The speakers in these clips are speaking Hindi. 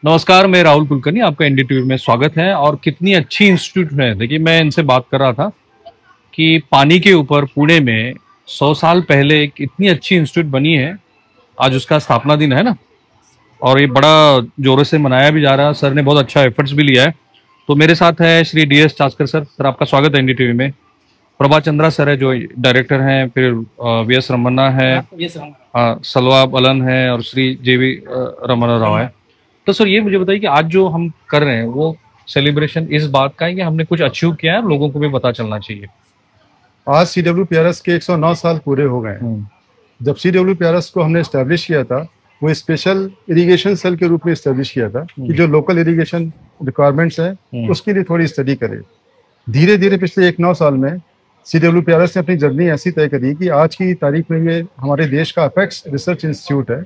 नमस्कार, मैं राहुल कुलकर्णी, आपका एनडीटीवी में स्वागत है। और कितनी अच्छी इंस्टीट्यूट है। देखिए, मैं इनसे बात कर रहा था कि पानी के ऊपर पुणे में 100 साल पहले एक इतनी अच्छी इंस्टीट्यूट बनी है। आज उसका स्थापना दिन है ना, और ये बड़ा जोरों से मनाया भी जा रहा है। सर ने बहुत अच्छा एफर्ट्स भी लिया है। तो मेरे साथ है Shri DS Chaskar sir. Sir, आपका स्वागत है एनडीटीवी में। प्रभा चंद्रा सर है जो डायरेक्टर हैं, फिर वीएस रमन्ना है, सलवा बलन है, और श्री जेवी रमन राव है। तो सर, ये मुझे बताइए कि आज जो हम कर रहे हैं वो सेलिब्रेशन इस बात का है कि हमने कुछ अचीव किया है, लोगों को भी पता चलना चाहिए। आज CWPRS के 109 साल पूरे हो गए हैं। जब CWPRS को हमने एस्टेब्लिश किया था, वो स्पेशल इरिगेशन सेल के रूप में एस्टेब्लिश किया था कि जो लोकल इरिगेशन रिक्वायरमेंट्स हैं उसके लिए थोड़ी स्टडी करे। धीरे धीरे पिछले 1-9 साल में CWPRS ने अपनी जर्नी ऐसी तय करी कि आज की तारीख में ये हमारे देश का अपेक्स रिसर्च इंस्टीट्यूट है।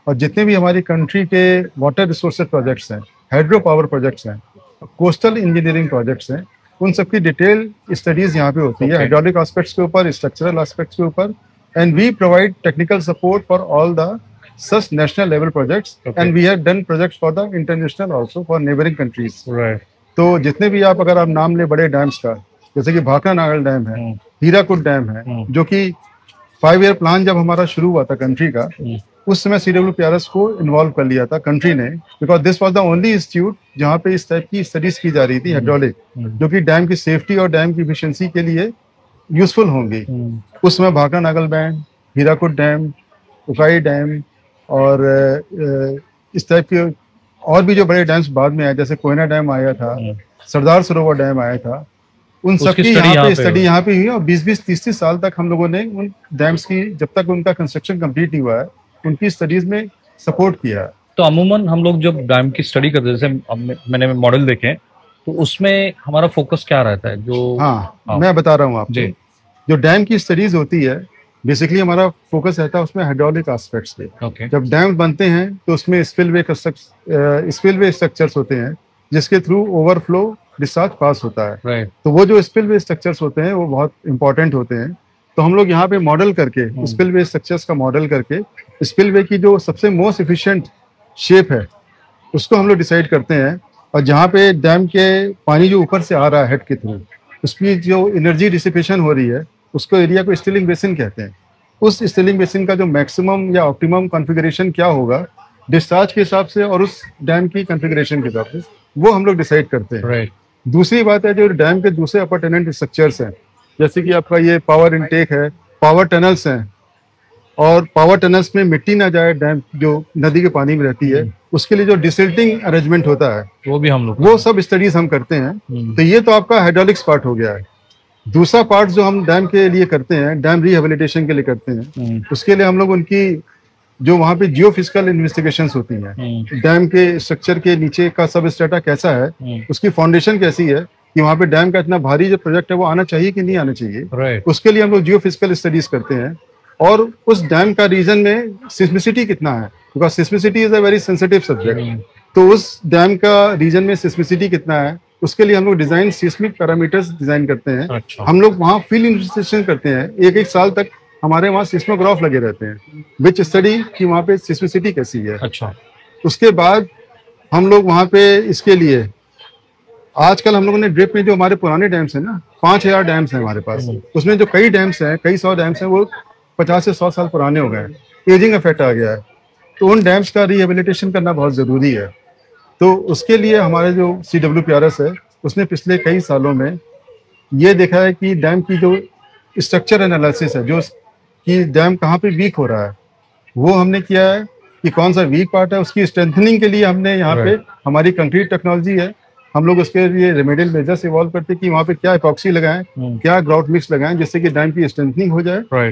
और जितने भी हमारी कंट्री के वाटर रिसोर्सेज प्रोजेक्ट्स हैं, हाइड्रो पावर प्रोजेक्ट्स हैं, कोस्टल इंजीनियरिंग प्रोजेक्ट्स हैं, उन सबकी डिटेल स्टडीज यहाँ पे होती है, हाइड्रोलिक एस्पेक्ट्स के ऊपर, स्ट्रक्चरल एस्पेक्ट्स के ऊपर। And we provide technical support for all the such national level projects, and we have done projects for the international also for neighboring countries. Right. तो जितने भी अगर आप नाम ले बड़े डैम्स का, जैसे कि भाखड़ा नागल डैम है, हीराकुद डैम है, जो कि 5 ईयर प्लान जब हमारा शुरू हुआ था कंट्री का, उस समय CWPRS को इन्वॉल्व कर लिया था कंट्री ने, because this was the only institute जहाँ पे इस टाइप की स्टडीज की जा रही थी हाइड्रोलिक, जो कि डैम की सेफ्टी और डैम की एफिशिएंसी के लिए यूजफुल होंगी। उस समय Bhakra Nagal dam, Hirakud dam, Ukai dam और इस टाइप के और भी जो बड़े डैम्स बाद में आए, जैसे कोयना डैम आया था, सरदार सरोवर डैम आया था, उन सब की स्टडी यहाँ पे हुई। और 20-20, 30-30 साल तक हम लोगों ने उन डैम्स की, जब तक उनका कंस्ट्रक्शन कंप्लीट नहीं हुआ है, उनकी स्टडीज में सपोर्ट किया है। तो अमूमन हम लोग जब डैम की स्टडी करते हैं, जैसे मैंने मॉडल देखे, तो उसमें हमारा फोकस क्या रहता है? जो मैं बता रहा हूँ आपको, जो डैम की स्टडीज होती है, बेसिकली हमारा फोकस रहता है उसमें हाइड्रोलिक एस्पेक्ट्स पे। जब डैम बनते हैं तो उसमें स्पिलवे स्ट्रक्चर्स होते हैं, जिसके थ्रू ओवरफ्लो डिस्चार्ज पास होता है। तो वो जो स्पिलवे स्ट्रक्चर्स होते हैं वो बहुत इंपॉर्टेंट होते हैं। तो हम लोग यहाँ पे मॉडल करके, स्पिलवे स्ट्रक्चर्स का मॉडल करके, स्पिलवे की जो सबसे मोस्ट एफिशिएंट शेप है उसको हम लोग डिसाइड करते हैं। और जहाँ पे डैम के पानी जो ऊपर से आ रहा है हेड के थ्रू, उसकी जो एनर्जी डिसिपेशन हो रही है, उसको एरिया को स्टिलिंग बेसिन कहते हैं। उस स्टिलिंग बेसिन का जो मैक्सिमम या ऑप्टिमम कॉन्फ़िगरेशन क्या होगा डिस्चार्ज के हिसाब से और उस डैम की कॉन्फ़िगरेशन के हिसाब से, वो हम लोग डिसाइड करते हैं। दूसरी बात है, जो डैम के दूसरे अपर टेनेंट स्ट्रक्चर्स हैं, जैसे कि आपका ये पावर इनटेक है, पावर टनल्स हैं, और पावर टनल्स में मिट्टी ना जाए, डैम जो नदी के पानी में रहती है, उसके लिए जो डिसिल्टिंग अरेंजमेंट होता है, वो भी हम लोग, वो सब स्टडीज हम करते हैं। तो ये तो आपका हाइड्रोलिक्स पार्ट हो गया है। दूसरा पार्ट जो हम डैम के लिए करते हैं, डैम रिहेबिलिटेशन के लिए करते हैं, उसके लिए हम लोग उनकी जो वहाँ पे जियो फिजिकल इन्वेस्टिगेशंस होती हैं, डैम के स्ट्रक्चर के नीचे का सब स्ट्रेटा कैसा है, उसकी फाउंडेशन कैसी है, कि वहाँ पे डैम का इतना भारी जो प्रोजेक्ट है वो आना चाहिए कि नहीं आना चाहिए, उसके लिए हम लोग जियो फिजिकल स्टडीज करते हैं। और उस डैम का रीजन में सिस्मिसिटी कितना है, because सिस्मिसिटी is a very sensitive subject. तो उस डैम का रीजन में सिस्मिसिटी कितना है, उसके लिए हम लोग डिजाइन सिस्मिक पैरामीटर्स डिजाइन करते हैं। हम लोग वहाँ फील्ड इन्वेस्टिगेशन करते हैं, 1-1 साल तक हमारे वहाँ सिस्मोग्राफ लगे रहते हैं, विच स्टडी कि वहाँ पे सिस्मिसिटी कैसी है। उसके बाद हम लोग वहाँ पे इसके लिए, आजकल हम लोगों ने ड्रिप में जो हमारे पुराने डैम्स हैं ना, 5000 डैम्स हैं हमारे पास, उसमें जो कई डैम्स हैं, कई 100 डैम्स हैं, वो 50 से 100 साल पुराने हो गए, एजिंग इफेक्ट आ गया है। तो उन डैम्स का रिहेबिलिटेशन करना बहुत ज़रूरी है। तो उसके लिए हमारे जो CWPRS है, उसने पिछले कई सालों में ये देखा है कि डैम की जो स्ट्रक्चर एनालिसिस है, जो कि डैम कहाँ पे वीक हो रहा है, वो हमने किया है कि कौन सा वीक पार्ट है। उसकी स्ट्रेंथनिंग के लिए हमने यहाँ पे हमारी कंक्रीट टेक्नोलॉजी है, हम लोग उसके लिए रेमेडियल मेजर्स इवॉल्व करते हैं कि वहाँ पे क्या इपॉक्सी लगाएं, क्या ग्राउट मिक्स लगाएं, जिससे कि डैम की स्ट्रेंथनिंग हो जाए।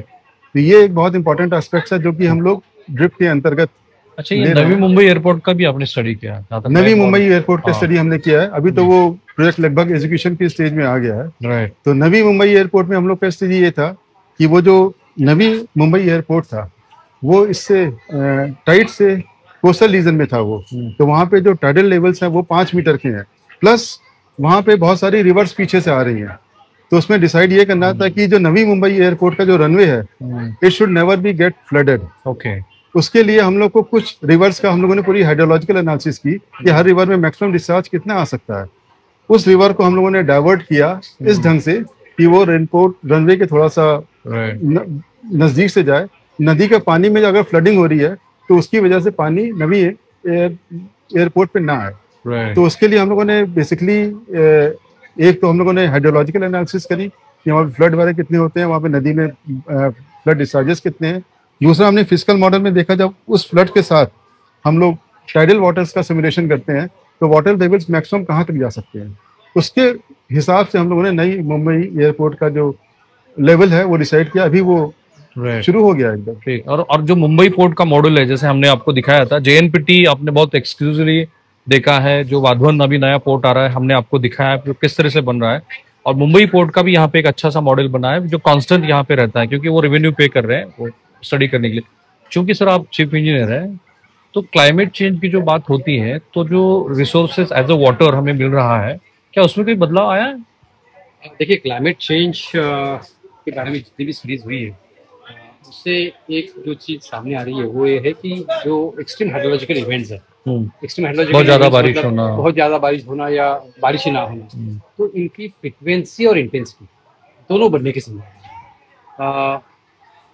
तो ये एक बहुत इंपॉर्टेंट एस्पेक्ट है जो कि हम लोग ड्रिप के अंतर्गत। अच्छा, ये नवी मुंबई एयरपोर्ट का भी आपने स्टडी किया? नवी मुंबई एयरपोर्ट का स्टडी हमने किया है। अभी तो वो प्रोजेक्ट लगभग एग्जीक्यूशन की स्टेज में आ गया है। तो नवी मुंबई एयरपोर्ट में हम लोग का स्टडी ये था कि वो जो नवी मुंबई एयरपोर्ट था, वो इससे टाइट से कोस्टल रीजन में था वो। तो वहाँ पे जो टाइडल लेवल्स हैं वो 5 मीटर के हैं, प्लस वहाँ पे बहुत सारी रिवर्स पीछे से आ रही हैं। तो उसमें डिसाइड ये करना था कि जो नवी मुंबई एयरपोर्ट का जो रनवे है, it should never be get flooded. उसके लिए हम लोग को कुछ रिवर्स का हम लोगों ने पूरी हाइड्रोलॉजिकल एनालिसिस की कि हर रिवर में मैक्सिमम डिस्चार्ज कितना आ सकता है। उस रिवर को हम लोगों ने डाइवर्ट किया इस ढंग से कि वो रेनपोर्ट रनवे के थोड़ा सा नजदीक से जाए। नदी का पानी में अगर फ्लडिंग हो रही है तो उसकी वजह से पानी नवी एयरपोर्ट पे ना आए। तो उसके लिए हम लोगों ने बेसिकली एक तो हम लोगों ने हाइड्रोलॉजिकल एनालिसिस करी कि वहाँ पे फ्लड वगैरह कितने होते हैं, वहाँ पे नदी में फ्लड डिस्चार्जेस कितने हैं। दूसरा हमने फिजिकल मॉडल में देखा, जब उस फ्लड के साथ हम लोग टाइडल वाटर्स का सिमुलेशन करते हैं तो वाटर लेवल्स मैक्सिमम कहाँ तक जा सकते हैं, उसके हिसाब से हम लोगों ने नई मुंबई एयरपोर्ट का जो लेवल है वो डिसाइड किया। अभी वो शुरू हो गया एकदम। और जो मुंबई पोर्ट का मॉडल है, जैसे हमने आपको दिखाया था, जेएनपीटी आपने बहुत एक्सक्लूसिवली देखा है, जो वाधवन अभी नया पोर्ट आ रहा है हमने आपको दिखाया है जो किस तरह से बन रहा है। और मुंबई पोर्ट का भी यहाँ पे एक अच्छा सा मॉडल बना है जो कांस्टेंट यहाँ पे रहता है, क्योंकि वो रेवेन्यू पे कर रहे हैं वो स्टडी करने के लिए। चूंकि सर आप चीफ इंजीनियर हैं, तो क्लाइमेट चेंज की जो बात होती है, तो जो रिसोर्सेज एज अ वाटर हमें मिल रहा है, क्या उसमें कोई बदलाव आया है? देखिए, क्लाइमेट चेंज के बारे में जितनी भी सीरीज हुई है उससे एक जो चीज सामने आ रही है वो ये है कि जो एक्सट्रीम हाइड्रोलॉजिकल इवेंट्स है, एक्सट्रीम हाइड्रोलॉजिकल बहुत ज्यादा बारिश होना, बहुत ज्यादा बारिश होना या बारिश ही ना होना, तो इनकी फ्रिक्वेंसी और इंटेंसिटी दोनों बढ़ने की संभावना।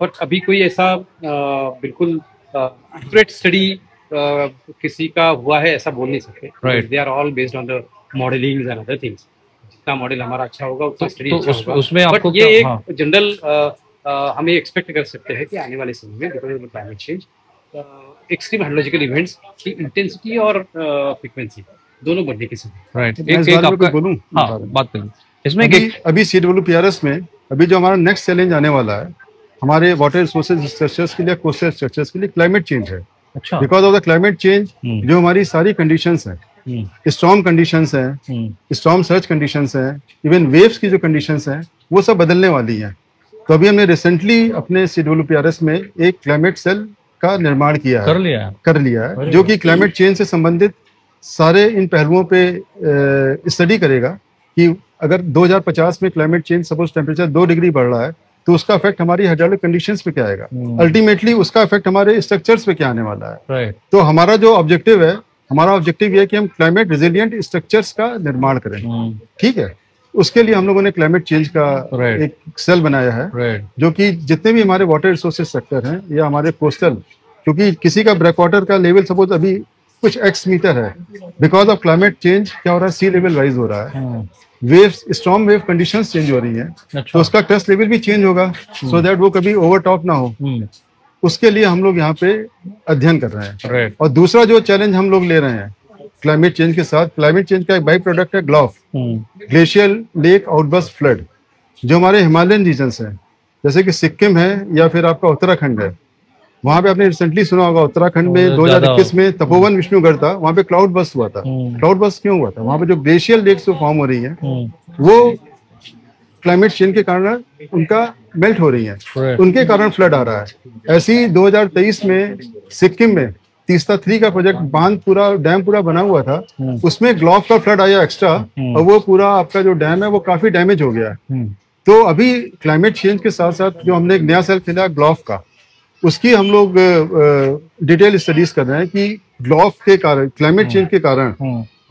बट अभी कोई ऐसा बिल्कुल एक्यूरेट स्टडी किसी का हुआ है ऐसा बोल नहीं सकते। They are all based on the modelling and other things. जितना मॉडल हमारा अच्छा होगा उतना स्टडी अच्छा होगा। उसमें आपको ये एक जनरल हमें एक्सपेक्ट कर सकते हैं कि आने वाले समय में because of climate change extreme hydrological events की इंटेंसिटी और फ्रीक्वेंसी दोनों बढ़ने की संभावना। राइट, एक आपका बोलूं? हाँ, बात करें इसमें। अभी CWPRS में अभी जो हमारा नेक्स्ट चैलेंज आने वाला है हमारे वाटर रिसोर्सेज स्ट्रक्चर्स के लिए, कोस्टल स्ट्रक्चर्स के लिए, क्लाइमेट चेंज है। अच्छा, because of the climate change जो हमारी सारी कंडीशंस हैं, स्टॉर्म कंडीशंस हैं, स्टॉर्म सर्च कंडीशंस हैं, इवन वेव्स की जो कंडीशंस हैं वो सब बदलने वाली हैं। तो अभी हमने रिसेंटली अपने CWPRS में एक क्लाइमेट सेल का निर्माण किया है, कर लिया है जो कि क्लाइमेट चेंज से संबंधित सारे इन पहलुओं पे स्टडी करेगा कि अगर 2050 में climate change suppose temperature 2 degree बढ़ रहा है तो उसका इफेक्ट हमारी हाइड्रोलिक कंडीशंस पे क्या आएगा, अल्टीमेटली उसका इफेक्ट हमारे स्ट्रक्चर्स पे क्या आने वाला है। तो हमारा जो ऑब्जेक्टिव है, हमारा ऑब्जेक्टिव ये है कि हम क्लाइमेट रेजिलिएंट स्ट्रक्चर्स का निर्माण करें। ठीक है, उसके लिए हम लोगों ने क्लाइमेट चेंज का एक सेल बनाया है जो कि जितने भी हमारे वाटर रिसोर्सेज सेक्टर हैं या हमारे कोस्टल, क्योंकि किसी का ब्रेक वाटर का लेवल सपोज अभी कुछ x मीटर है, बिकॉज ऑफ क्लाइमेट चेंज क्या हो रहा है, सी लेवल राइज हो रहा है, waves, strong wave conditions change हो रही हैं, तो उसका क्रस्ट लेवल भी चेंज होगा सो दैट वो कभी ओवर टॉप ना हो। उसके लिए हम लोग यहाँ पे अध्ययन कर रहे हैं। और दूसरा जो चैलेंज हम लोग ले रहे हैं क्लाइमेट चेंज के साथ, क्लाइमेट चेंज का एक बाई प्रोडक्ट है GLOF, glacial lake outburst flood, जो हमारे हिमालयन रीजन्स हैं जैसे कि सिक्किम है या फिर आपका उत्तराखंड है। वहां पे आपने रिसेंटली सुना होगा उत्तराखंड में 2021 में तपोवन विष्णुगढ़ था, वहां पे क्लाउड बस्ट हुआ था। क्लाउड बस्ट क्यों हुआ था? वहां पे जो ग्लेशियल लेक्स जो फॉर्म हो रही हैं वो क्लाइमेट चेंज के कारण उनका मेल्ट हो रही है, उनके कारण फ्लड आ रहा है। ऐसे ही 2023 में सिक्किम में तीस्ता 3 का प्रोजेक्ट, बांध पूरा, डैम पूरा बना हुआ था, उसमें ग्लॉफ का फ्लड आया एक्स्ट्रा और वो पूरा आपका जो डैम है वो काफी डैमेज हो गया है। तो अभी क्लाइमेट चेंज के साथ साथ जो हमने एक नया सेल खोला ग्लॉफ का, उसकी हम लोग डिटेल स्टडीज कर रहे हैं कि ग्लॉफ के कारण, क्लाइमेट चेंज के कारण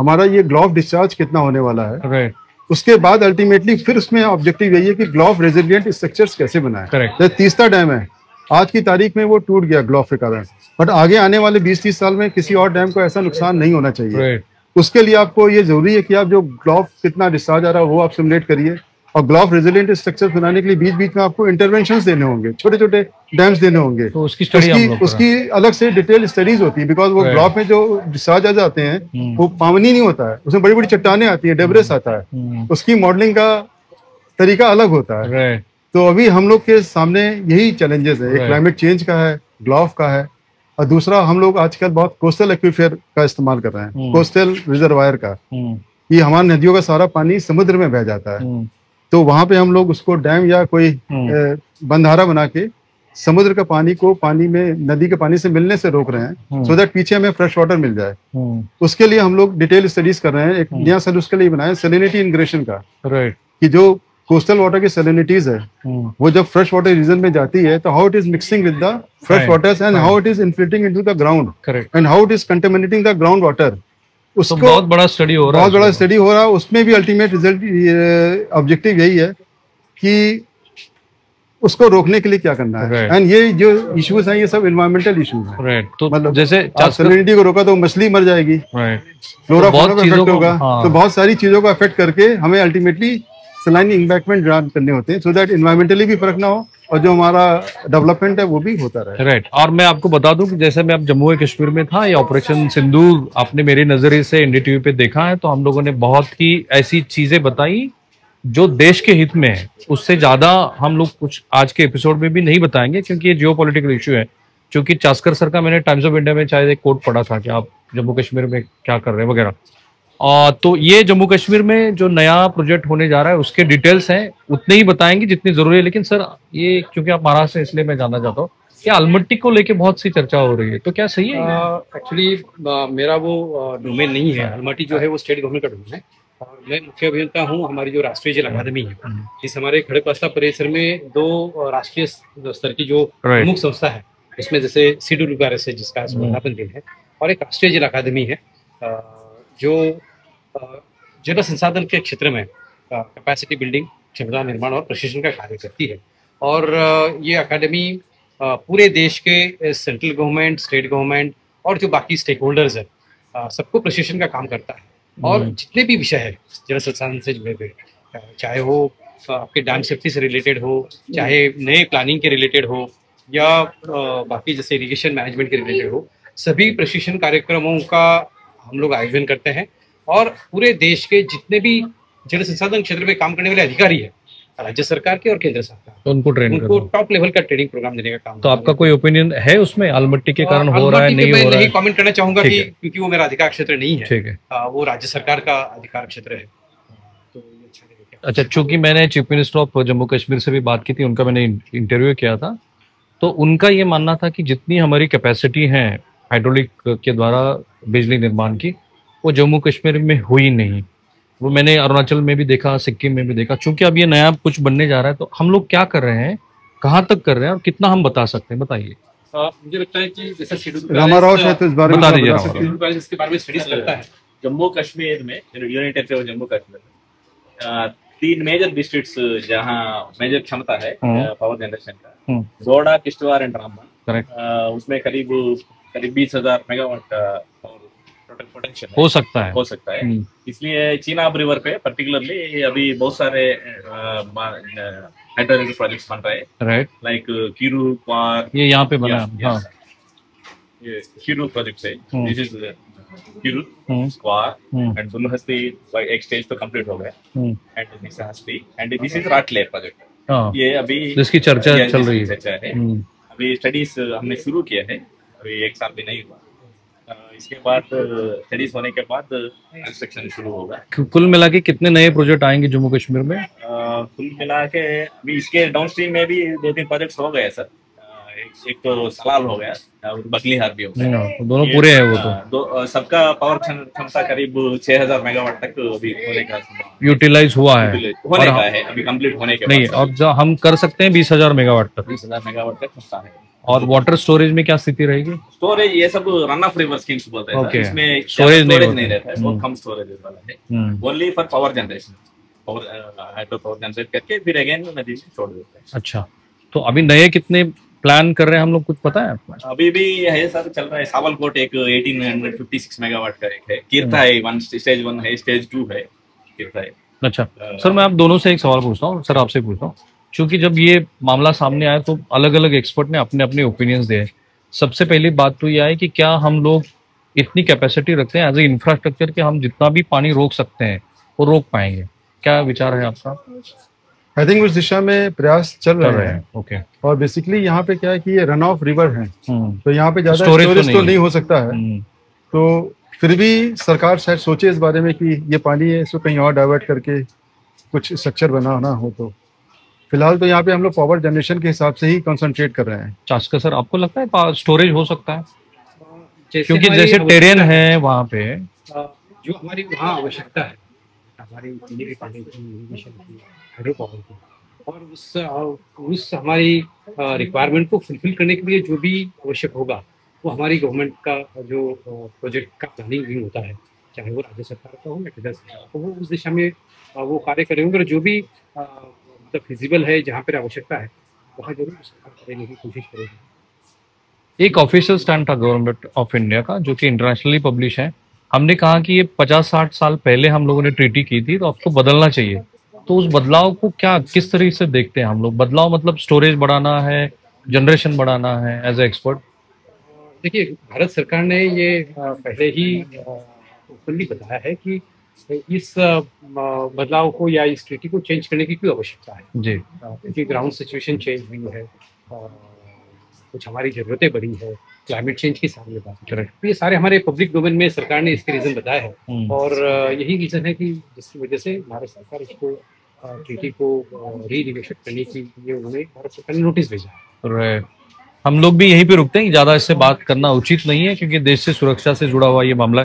हमारा ये ग्लॉफ डिस्चार्ज कितना होने वाला है। उसके बाद अल्टीमेटली फिर उसमें ऑब्जेक्टिव यही है कि ग्लॉफ रेजिलिएंट स्ट्रक्चर्स कैसे बनाए। जैसे तीस्ता डैम है, आज की तारीख में वो टूट गया ग्लॉफ के कारण, बट आगे आने वाले 20-30 साल में किसी और डैम को ऐसा नुकसान नहीं होना चाहिए। उसके लिए आपको ये जरूरी है कि आप जो ग्लॉफ कितना डिस्चार्ज आ रहा है वो आप सिमुलेट करिए, और ग्लॉफ रेजिलिएंट स्ट्रक्चर बनाने के लिए बीच बीच में आपको इंटरवेंशंस देने होंगे, छोटे छोटे डैम्स देने होंगे। तो उसकी अलग से डिटेल स्टडीज होती है, बिकॉज वो ग्लॉफ में जो डिस्चार्ज आ जाते हैं वो पावनी नहीं होता है, उसमें बड़ी बड़ी चट्टानें आती है, डेब्रिस आता है, उसकी मॉडलिंग का तरीका अलग होता है। तो अभी हम लोग के सामने यही चैलेंजेस है, एक क्लाइमेट चेंज का है, ग्लॉफ का है, और दूसरा हम लोग आजकल बहुत कोस्टल एक्वीफेयर का इस्तेमाल कर रहे हैं, कोस्टल रिजर्वायर का, कि हमारी नदियों का सारा पानी समुद्र में बह जाता है, तो वहां पे हम लोग उसको डैम या कोई बंधारा बना के समुद्र का पानी को पानी में, नदी के पानी से मिलने से रोक रहे हैं, सो दैट पीछे हमें फ्रेश वाटर मिल जाए। उसके लिए हम लोग डिटेल स्टडीज कर रहे हैं। एक नया सेल उसके लिए बनाया, सेलिनिटी इंग्रेशन का, कि जो कोस्टल वाटर की सैलिनिटीज है, वो जब फ्रेश वाटर रीजन में जाती है तो how it is mixing with the fresh waters and how it is infiltrating into the ground and how it is contaminating the ground water. उसको तो बहुत बड़ा स्टडी हो रहा है, बहुत बड़ा स्टडी हो रहा है। उसमें भी अल्टीमेट रिजल्ट ऑब्जेक्टिव यही है कि उसको रोकने के लिए क्या करना है। एंड ये जो इश्यूज हैं ये सब एनवायरमेंटल इश्यूज हैं। तो मतलब जैसे सैलिनिटी को रोका तो मछली मर जाएगी, फ्लोरा फौना को इफेक्ट होगा। तो बहुत सारी चीजों को अफेक्ट करके हमें अल्टीमेटली सलाइन इम्पैक्टमेंट ड्राफ्ट करने होते हैं, सो दैट एनवायरमेंटली भी फर्क ना हो और जो हमारा डेवलपमेंट है वो भी होता रहे। राइट। और मैं आपको बता दूं कि जैसे मैं अब जम्मू एंड कश्मीर में था, ये ऑपरेशन सिंदूर आपने मेरे नजरिए से एनडीटीवी पे देखा है, तो हम लोगों ने बहुत ही ऐसी चीजें बताई जो देश के हित में है। उससे ज्यादा हम लोग कुछ आज के एपिसोड में भी नहीं बताएंगे, क्योंकि ये जियोपॉलिटिकल इशू है। क्योंकि चास्कर सर का मैंने टाइम्स ऑफ इंडिया में शायद एक कोट पढ़ा था कि आप जम्मू कश्मीर में क्या कर रहे हैं वगैरह। तो ये जम्मू कश्मीर में जो नया प्रोजेक्ट होने जा रहा है उसके डिटेल्स हैं, उतने ही बताएंगे जितनी जरूरी है। लेकिन सर ये क्योंकि आप महाराष्ट्र से, इसलिए मैं जानना चाहता हूँ कि अलमट्टी को लेके बहुत सी चर्चा हो रही है, तो क्या सही है? एक्चुअली मेरा वो डोमेन नहीं है। अलमट्टी जो है वो स्टेट गवर्नमेंट का डोमेन है और मैं मुख्य अभियंता हूँ हमारी जो राष्ट्रीय जल अकादमी है। इस हमारे खड़गपुर परिसर में 2 राष्ट्रीय स्तर की जो प्रमुख संस्था है, उसमें जैसे CWRS है जिसका वर्धापन दिन है, और एक राष्ट्रीय जल अकादमी है जो जल संसाधन के क्षेत्र में कैपेसिटी बिल्डिंग, क्षमता निर्माण और प्रशिक्षण का कार्य करती है। और ये अकादमी पूरे देश के सेंट्रल गवर्नमेंट, स्टेट गवर्नमेंट और जो बाकी स्टेक होल्डर्स है सबको प्रशिक्षण का काम करता है। और जितने भी विषय है जल संसाधन से जुड़े हुए, चाहे वो आपके डैम सेफ्टी से रिलेटेड हो, चाहे नए प्लानिंग के रिलेटेड हो, या बाकी जैसे इरिगेशन मैनेजमेंट के रिलेटेड हो, सभी प्रशिक्षण कार्यक्रमों का हम लोग आयोजन करते हैं। और पूरे देश के जितने भी जल संसाधन क्षेत्र में काम करने वाले अधिकारी है, राज्य सरकार के और केंद्र सरकार, तो उनको टॉप लेवल का ट्रेनिंग प्रोग्राम देने का काम। तो आपका कोई ओपिनियन है उसमें? अलमट्टी के कारण हो रहा है, नहीं हो रहा है? नहीं कमेंट करना चाहूंगा कि क्योंकि वो मेरा अधिकार क्षेत्र नहीं है। ठीक है, वो राज्य सरकार का अधिकार क्षेत्र है। तो अच्छा, चूंकि मैंने chief minister of Jammu Kashmir से भी बात की थी, उनका मैंने इंटरव्यू किया था, तो उनका ये मानना था कि जितनी हमारी कैपेसिटी है हाइड्रोलिक के द्वारा बिजली निर्माण की, वो जम्मू कश्मीर में हुई नहीं। वो मैंने अरुणाचल में भी देखा, सिक्किम में भी देखा। चूंकि अब ये नया कुछ बनने जा रहा है, तो हम लोग क्या कर रहे हैं, कहाँ तक कर रहे हैं और कितना हम बता सकते हैं, बताइए। मुझे लगता है कि जैसे बता दीजिए इसके बारे में स्टडीज करता है। जम्मू कश्मीर में यूनियन टेरिटरी जम्मू कश्मीर में 3 मेजर डिस्ट्रिक्ट्स जहाँ मेजर क्षमता है पावर जनरेशन का, दोडा, किश्तवाड़ एंड रामबन। उसमें करीब 20,000 मेगावाट का टोटल पोटेंशियल हो सकता है। इसलिए चीनाब रिवर पे पर्टिकुलरली अभी बहुत सारे हाइड्रोलिक प्रोजेक्ट्स बन रहे हैं, राइट, लाइक कीरू, क्वार, ये यहाँ पे बना। हाँ, ये कीरू प्रोजेक्ट है। This is Kiru, Kwar and Dulhasti एक स्टेज तो कंप्लीट हो गया, एंड निसाहस्ती and this is Ratle project. ये अभी इसकी चर्चा चल रही है। अभी स्टडीज हमने शुरू किया है, अभी 1 साल भी नहीं हुआ। इसके बाद स्टडीज होने के बाद कंस्ट्रक्शन शुरू होगा। कुल मिला के कितने नए प्रोजेक्ट आएंगे जम्मू कश्मीर में? कुल मिला के अभी इसके डाउनस्ट्रीम में भी 2-3 प्रोजेक्ट्स हो गए सर। एक तो सलाल हो गया और बकलीहार भी हो गया। दोनों पूरे हैं वो तो। सबका पावर क्षमता करीब 6,000 मेगावाट तक अभी होने का यूटिलाइज हुआ है, होने का है, अभी कंप्लीट होने के नहीं। अब हम कर सकते हैं 20,000 मेगावाट तक। 20,000 मेगावाट तक क्षमता है। और वाटर स्टोरेज में क्या स्थिति रहेगी? स्टोरेज ये सब रन ऑफ रिवर स्कीम्स बोलते हैं। Okay. इसमें स्टोरेज नहीं रहता है, बहुत कम स्टोरेज वाला है, only for power generation, hydro power generate करके फिर अगेन नदी में छोड़ देते हैं। अच्छा, तो अभी नए कितने प्लान कर रहे हैं हम लोग, कुछ पता है आपको? अभी भी है सर, चल रहा है। सावलकोट एक 1856 मेगावाट का एक है, कीर्ता है, स्टेज 1 है, स्टेज 2 है, कीर्ता है। अच्छा सर, मैं आप दोनों से एक सवाल पूछता हूँ सर, आपसे पूछता हूँ, क्योंकि जब ये मामला सामने आया तो अलग अलग एक्सपर्ट ने अपने अपने ओपिनियंस दिए। सबसे पहली बात तो यह है कि क्या हम लोग इतनी कैपेसिटी रखते हैं एज ए इंफ्रास्ट्रक्चर कि हम जितना भी पानी रोक सकते हैं वो रोक पाएंगे? क्या विचार है आपका? आई थिंक उस दिशा में प्रयास चल रहे हैं। ओके। और बेसिकली यहाँ पे क्या है कि ये रन ऑफ रिवर है, तो यहाँ पे ज्यादा स्टोरेज तो नहीं हो सकता है। तो फिर भी सरकार शायद सोचे इस बारे में कि ये पानी है, इसको कहीं और डाइवर्ट करके कुछ स्ट्रक्चर बनाना हो। तो फिलहाल तो यहाँ पे हम लोग पावर जनरेशन के हिसाब से ही कंसंट्रेट कर रहे हैं। चास्कर सर, आपको लगता है स्टोरेज हो सकता है? क्योंकि जैसे टेरेन है वहाँ पे, जो हमारी वहाँ आवश्यकता है, हमारी पीने के पानी की, इरिगेशन की, हाइड्रो पावर की, और उस हमारी रिक्वायरमेंट को फुलफिल करने के लिए जो भी आवश्यक होगा वो हमारी गवर्नमेंट का जो प्रोजेक्ट का प्लानिंग भी होता है, चाहे वो राज्य सरकार का हो या केंद्र सरकार का, वो उस दिशा में वो कार्य करेंगे और जो भी मतलब फिजिबल है, जहाँ पर आवश्यकता है वहाँ जरूर सरकार करने की कोशिश करेगी। एक ऑफिशियल स्टैंड था गवर्नमेंट ऑफ इंडिया का जो कि इंटरनेशनली पब्लिश है। हमने कहा कि ये 50-60 साल पहले हम लोगों ने ट्रीटी की थी, तो अब तो बदलना चाहिए। तो उस बदलाव को क्या किस तरीके से देखते हैं हम लोग? बदलाव मतलब स्टोरेज बढ़ाना है, जनरेशन बढ़ाना है एज ए एक्सपर्ट? देखिए, भारत सरकार ने ये पहले ही ओपनली बताया है कि इस बदलाव को या इस ट्रीटी को चेंज करने की कोई आवश्यकता है जी, क्योंकि ग्राउंड सिचुएशन चेंज हुई है, कुछ हमारी जरूरतें बढ़ी है, क्लाइमेट चेंज के सामने बात करेक्ट। तो ये सारे हमारे पब्लिक डोमेन में सरकार ने इसके रीजन बताया है और यही रीजन है कि जिसकी वजह से भारत सरकार इसको ट्रीटी को रीनिगोशिएट करने के लिए उन्होंने भारत सरकार ने नोटिस भेजा है। हम लोग भी यहीं पे रुकते हैं, ज्यादा इससे बात करना उचित नहीं है क्योंकि देश से सुरक्षा से जुड़ा हुआ ये मामला है।